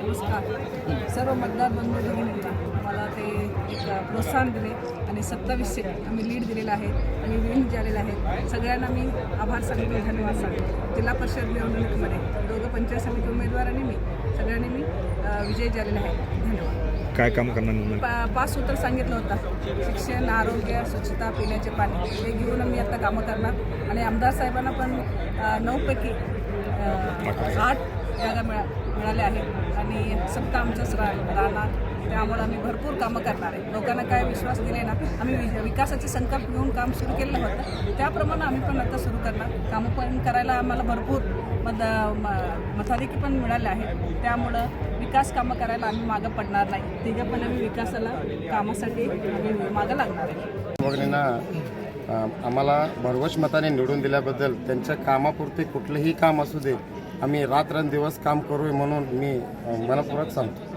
नमस्कार. सर्व मतदार बंधू भगिनींना मला ते एक प्रोत्साहन दिले आणि 2700 आम्ही लीड दिलेला आहे आणि विन झालेले आहेत. सगळ्यांना मी आभार सांगतो, धन्यवाद सांगतो. जिल्हा परिषद निवडणुकीमध्ये दोघं पंचायत समिती उमेदवार आणि मी सगळ्यांनी विजयी झालेले आहे. धन्यवाद. काय काम करणार? 5 सूत्र सांगितलं होतं: शिक्षण, आरोग्य, स्वच्छता, पिण्याचे पाणी. हे घेऊन मी आता कामं करणार आणि आमदार साहेबांना पण 9 पैकी 8 जागा मिळाल्या आहेत आणि सत्ता आमचंच राहणार. त्यामुळे आम्ही भरपूर कामं करणार आहे. लोकांना काय विश्वास दिले ना, आम्ही विकासाचे संकल्प घेऊन काम सुरू केलं होतं, त्याप्रमाणे आम्ही पण आता सुरू करणार. कामं पण करायला आम्हाला भरपूर मताधिकी पण मिळाले आहेत. त्यामुळं विकास कामं करायला आम्ही मागं पडणार नाही. तिघं पण आम्ही विकासाला कामासाठी आम्ही मागं लागणार आहे. वगैरेंना आम्हाला भरघोस मताने निवडून दिल्याबद्दल त्यांच्या कामापुरते कुठलंही काम असू दे, आम्ही रात्रंदिवस काम करू म्हणून मी मनपूर्वक सांगतो.